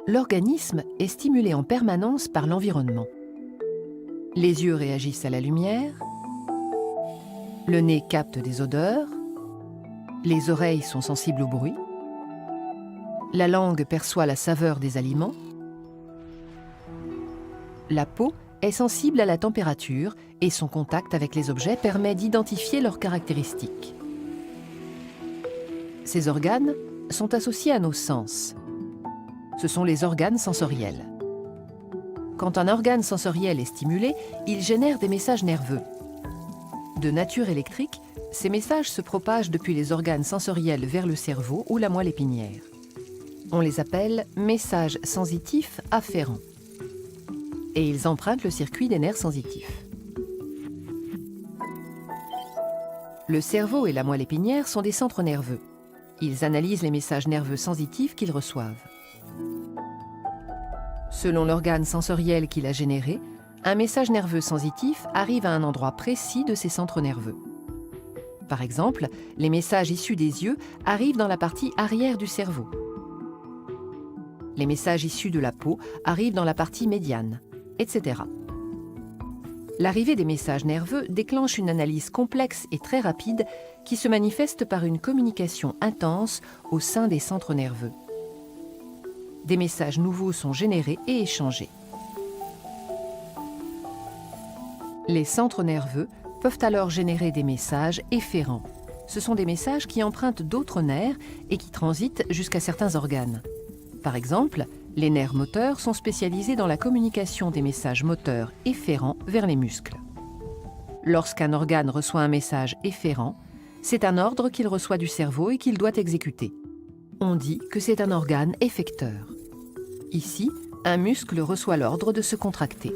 L'organisme est stimulé en permanence par l'environnement. Les yeux réagissent à la lumière, le nez capte des odeurs, les oreilles sont sensibles au bruit, la langue perçoit la saveur des aliments, la peau est sensible à la température et son contact avec les objets permet d'identifier leurs caractéristiques. Ces organes sont associés à nos sens. Ce sont les organes sensoriels. Quand un organe sensoriel est stimulé, il génère des messages nerveux. De nature électrique, ces messages se propagent depuis les organes sensoriels vers le cerveau ou la moelle épinière. On les appelle messages sensitifs afférents. Et ils empruntent le circuit des nerfs sensitifs. Le cerveau et la moelle épinière sont des centres nerveux. Ils analysent les messages nerveux sensitifs qu'ils reçoivent. Selon l'organe sensoriel qu'il a généré, un message nerveux sensitif arrive à un endroit précis de ces centres nerveux. Par exemple, les messages issus des yeux arrivent dans la partie arrière du cerveau. Les messages issus de la peau arrivent dans la partie médiane, etc. L'arrivée des messages nerveux déclenche une analyse complexe et très rapide qui se manifeste par une communication intense au sein des centres nerveux. Des messages nouveaux sont générés et échangés. Les centres nerveux peuvent alors générer des messages efférents. Ce sont des messages qui empruntent d'autres nerfs et qui transitent jusqu'à certains organes. Par exemple, les nerfs moteurs sont spécialisés dans la communication des messages moteurs efférents vers les muscles. Lorsqu'un organe reçoit un message efférent, c'est un ordre qu'il reçoit du cerveau et qu'il doit exécuter. On dit que c'est un organe effecteur. Ici, un muscle reçoit l'ordre de se contracter.